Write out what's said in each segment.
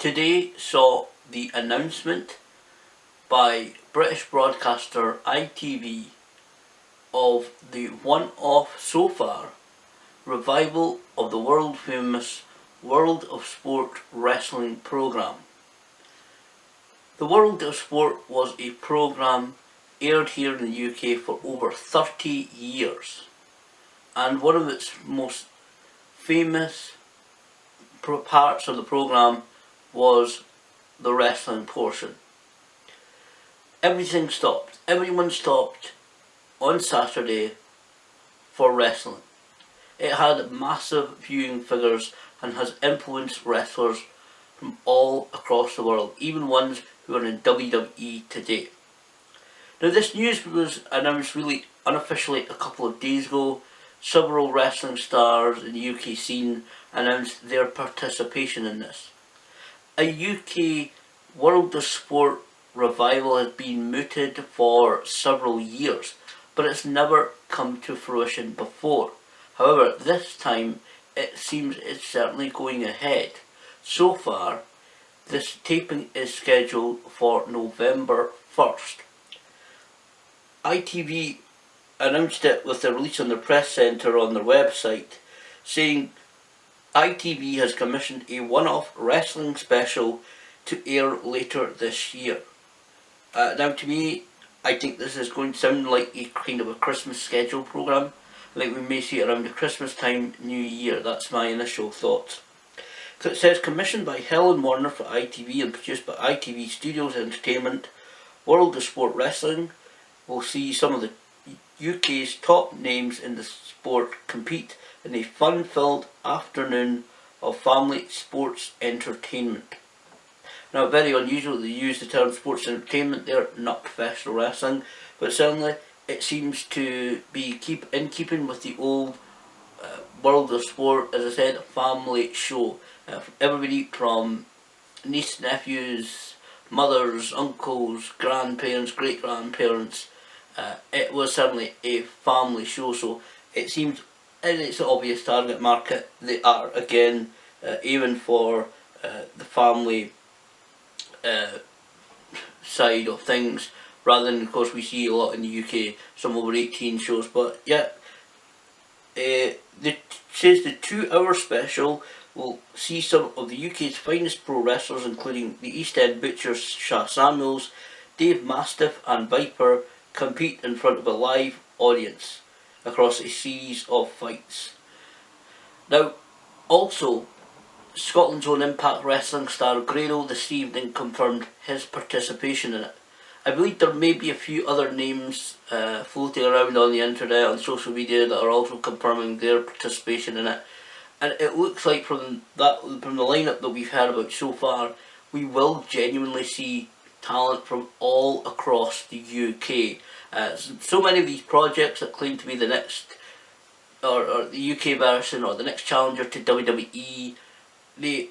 Today saw the announcement by British broadcaster ITV of the one-off so far revival of the world famous World of Sport wrestling programme. The World of Sport was a programme aired here in the UK for over 30 years, and one of its most famous parts of the programme was the wrestling portion. Everything stopped. Everyone stopped on Saturday for wrestling. It had massive viewing figures and has influenced wrestlers from all across the world, even ones who are in WWE today. Now, this news was announced really unofficially a couple of days ago. Several wrestling stars in the UK scene announced their participation in this. A UK World of Sport revival has been mooted for several years, but it's never come to fruition before. However, this time it seems it's certainly going ahead. So far, this taping is scheduled for November 1st. ITV announced it with the release on the press centre on their website, saying ITV has commissioned a one-off wrestling special to air later this year. Now, to me, I think this is going to sound like a kind of a Christmas schedule programme. I think we may see it around the Christmas time, New Year. That's my initial thoughts. So it says, commissioned by Helen Warner for ITV and produced by ITV Studios Entertainment, World of Sport Wrestling will see some of the UK's top names in the sport compete in a fun-filled afternoon of family sports entertainment. Now, very unusual they use the term sports entertainment there, not professional wrestling, but certainly it seems to be in keeping with the old World of Sport, as I said, a family show. Everybody from niece, nephews, mothers, uncles, grandparents, great-grandparents. It was certainly a family show, so it seems in its obvious target market they are again aiming for the family side of things, rather than, of course, we see a lot in the UK, some over 18 shows. But yeah, it says the 2-hour special will see some of the UK's finest pro wrestlers, including the East End Butchers Shah Samuels, Dave Mastiff and Viper, compete in front of a live audience across a series of fights. Now, also, Scotland's own Impact Wrestling star Griddle this evening confirmed his participation in it. I believe there may be a few other names floating around on the internet, on social media, that are also confirming their participation in it. And it looks like from the lineup that we've heard about so far, we will genuinely see talent from all across the UK. So many of these projects that claim to be the next, or the UK version, or the next challenger to WWE, they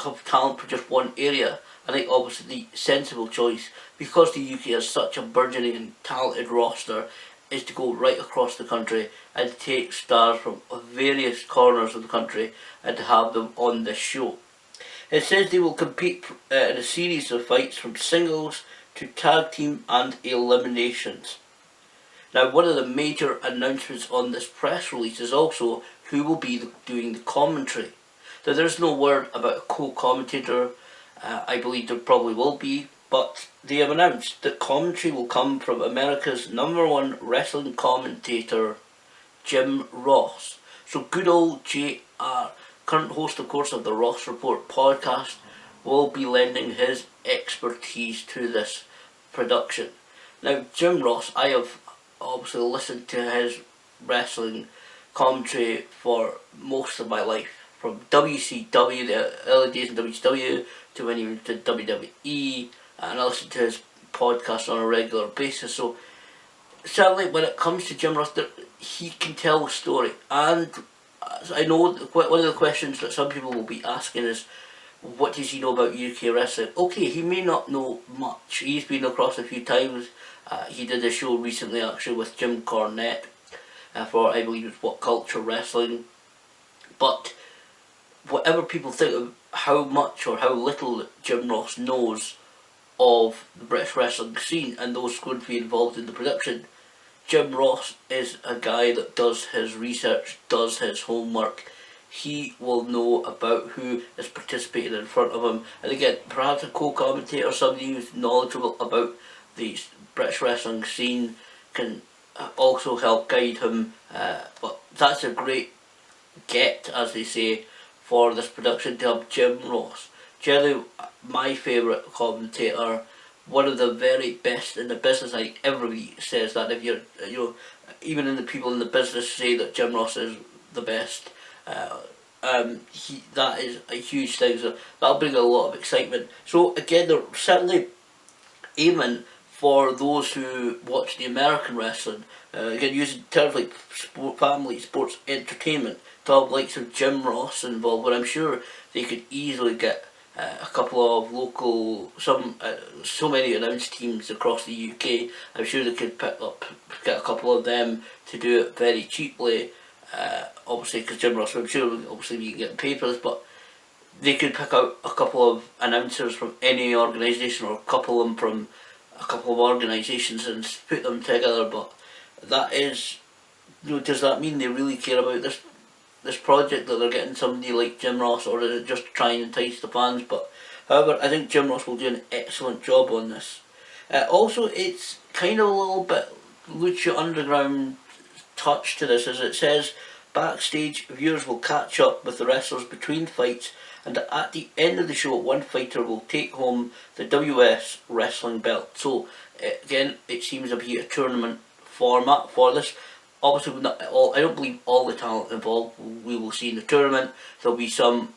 have talent for just one area. I think obviously the sensible choice, because the UK has such a burgeoning and talented roster, is to go right across the country and take stars from various corners of the country and to have them on this show. It says they will compete in a series of fights from singles to tag team and eliminations. Now, one of the major announcements on this press release is also who will be doing the commentary. Now, there's no word about a co-commentator. I believe there probably will be, but they have announced that commentary will come from America's #1 wrestling commentator, Jim Ross. So good old JR, current host, of course, of the Ross Report podcast, will be lending his expertise to this production. Now, Jim Ross, I have obviously listened to his wrestling commentary for most of my life, from WCW, the early days in WCW, to when he went to WWE, and I listen to his podcast on a regular basis. So certainly when it comes to Jim Ross, he can tell a story. And I know one of the questions that some people will be asking is, what does he know about UK wrestling? Okay, he may not know much. He's been across a few times. He did a show recently actually with Jim Cornette for, I believe it was What Culture Wrestling. But whatever people think how much or how little Jim Ross knows of the British wrestling scene and those going to be involved in the production. Jim Ross is a guy that does his research, does his homework. He will know about who is participating in front of him. And again, perhaps a co-commentator, somebody who's knowledgeable about the British wrestling scene, can also help guide him. But that's a great get, as they say, for this production to have Jim Ross. Generally, my favourite commentator, one of the very best in the business. I think everybody says that. If you're, even in the people in the business say that Jim Ross is the best. That is a huge thing. So that'll bring a lot of excitement. So again, they're certainly aiming for those who watch the American wrestling. Again, using terms like family sports entertainment to have likes of Jim Ross involved, but I'm sure they could easily get a couple of local, so many announced teams across the UK. I'm sure they could get a couple of them to do it very cheaply. Obviously, because Jim Ross, I'm sure obviously we can get paid for this, but they could pick out a couple of announcers from any organisation, or couple them from a couple of organisations, and put them together. But that is, does that mean they really care about this project, that they're getting somebody like Jim Ross, or is it just to try and entice the fans? But however, I think Jim Ross will do an excellent job on this. Also, it's kind of a little bit Lucha Underground touch to this, as it says, backstage viewers will catch up with the wrestlers between fights, and at the end of the show one fighter will take home the WS wrestling belt. So again, it seems to be a tournament format for this. Obviously, I don't believe all the talent involved we will see in the tournament. There'll be some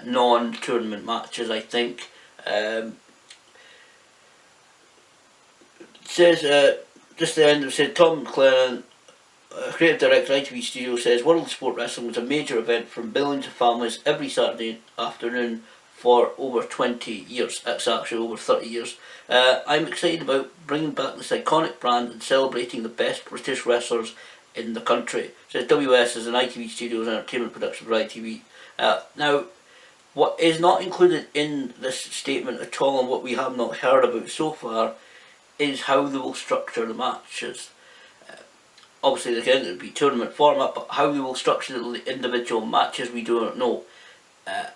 non-tournament matches, I think. It says, just the end, it said Tom McLennan, creative director, ITV Studio, says World Sport Wrestling was a major event for millions of families every Saturday afternoon for over 20 years. It's actually over 30 years. I'm excited about bringing back this iconic brand and celebrating the best British wrestlers in the country. It says WS is an ITV Studios entertainment production for ITV. Now, what is not included in this statement at all, and what we have not heard about so far, is how they will structure the matches. Obviously, again, it would be tournament format, but how they will structure the individual matches, we do not know.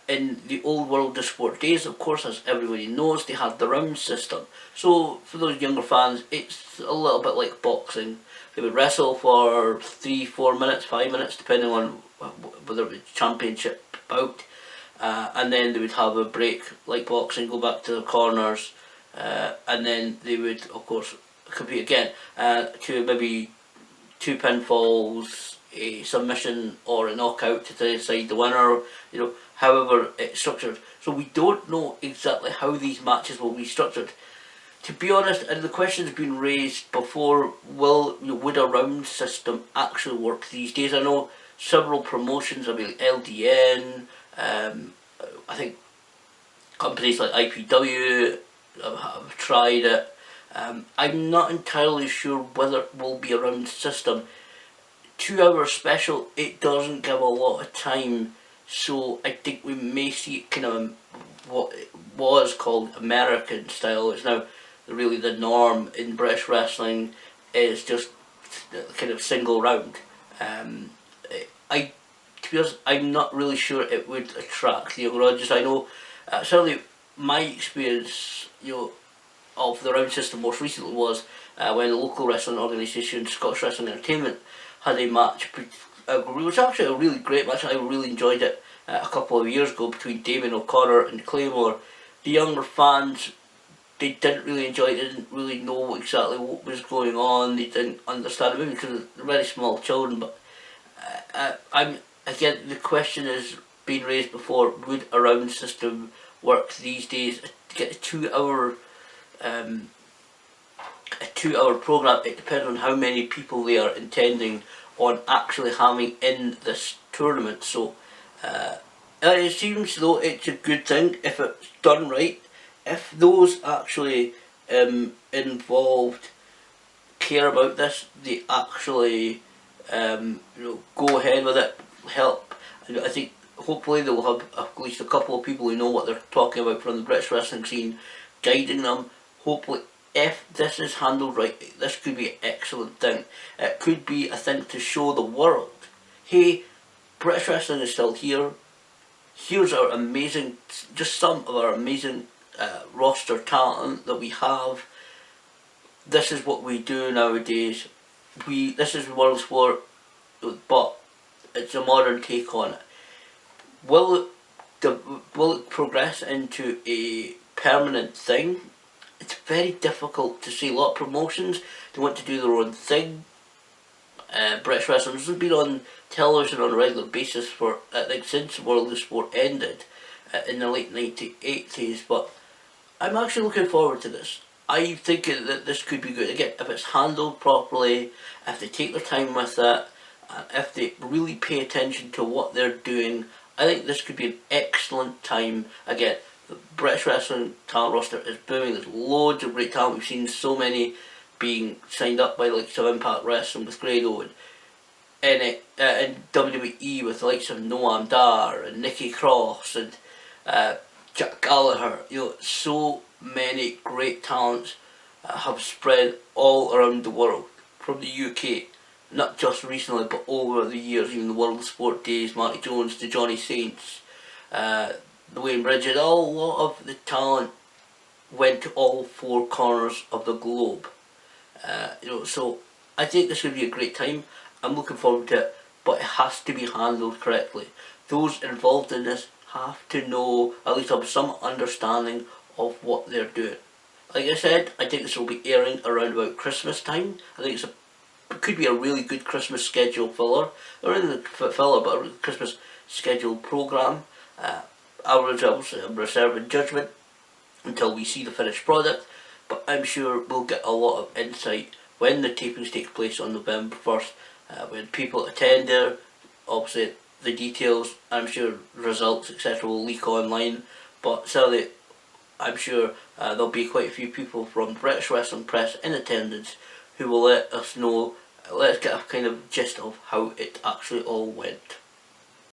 In the old World of Sport days, of course, as everybody knows, they had the round system. So, for those younger fans, it's a little bit like boxing. They would wrestle for 3, 4 minutes, 5 minutes, depending on whether it was championship bout. And then they would have a break, like boxing, go back to the corners, and then they would, of course, compete again to maybe 2 pinfalls, a submission, or a knockout to decide the winner. However it's structured. So we don't know exactly how these matches will be structured. To be honest, and the question has been raised before, would a round system actually work these days? I know several promotions, like LDN, I think companies like IPW have tried it. I'm not entirely sure whether it will be a round system. 2 hour special, it doesn't give a lot of time, so I think we may see kind of what was called American style. It's now really the norm in British wrestling, is just kind of single round. To be honest, I'm not really sure it would attract the younger audience. I know certainly my experience, of the round system most recently was when the local wrestling organisation, Scottish Wrestling Entertainment, had a match, which was actually a really great match. I really enjoyed it a couple of years ago, between Damien O'Connor and Claymore. The younger fans, they didn't really enjoy it, they didn't really know exactly what was going on, they didn't understand it, maybe because they're very small children. But again, the question has been raised before, would a round system work these days? To get a 2 hour programme, it depends on how many people they are intending on actually having in this tournament. So it seems though it's a good thing if it's done right. If those actually involved care about this, they actually go ahead with it, help. I think hopefully they will have at least a couple of people who know what they're talking about from the British wrestling scene guiding them. Hopefully, if this is handled right, this could be an excellent thing. It could be a thing to show the world, hey, British wrestling is still here. Here's our amazing, just some of our amazing roster talent that we have. This is what we do nowadays. This is world sport, but it's a modern take on it. Will it progress into a permanent thing? It's very difficult to say. A lot of promotions, they want to do their own thing. British wrestling has been on television on a regular basis for since World of Sport ended in the late 1980s, but I'm actually looking forward to this. I think that this could be good. Again, if it's handled properly, if they take their time with it, if they really pay attention to what they're doing, I think this could be an excellent time. Again, the British wrestling talent roster is booming. There's loads of great talent. We've seen so many being signed up by the likes of Impact Wrestling with Griddle, and WWE with the likes of Noam Dar and Nikki Cross and Jack Gallagher. So many great talents have spread all around the world from the UK, not just recently but over the years. Even the World of Sport days, Marty Jones to Johnny Saints, Dwayne Bridget, a lot of the talent went to all four corners of the globe. So I think this would be a great time. I'm looking forward to it, but it has to be handled correctly. Those involved in this have to know, at least have some understanding of what they're doing. Like I said, I think this will be airing around about Christmas time. I think it could be a really good Christmas schedule filler, or in the filler, but a Christmas scheduled programme. Our results, I'm reserving judgment until we see the finished product, but I'm sure we'll get a lot of insight when the tapings take place on November 1st, when people attend there. Obviously the details, I'm sure results etc will leak online, but sadly I'm sure there'll be quite a few people from British Wrestling Press in attendance who will let us know, let us get a kind of gist of how it actually all went.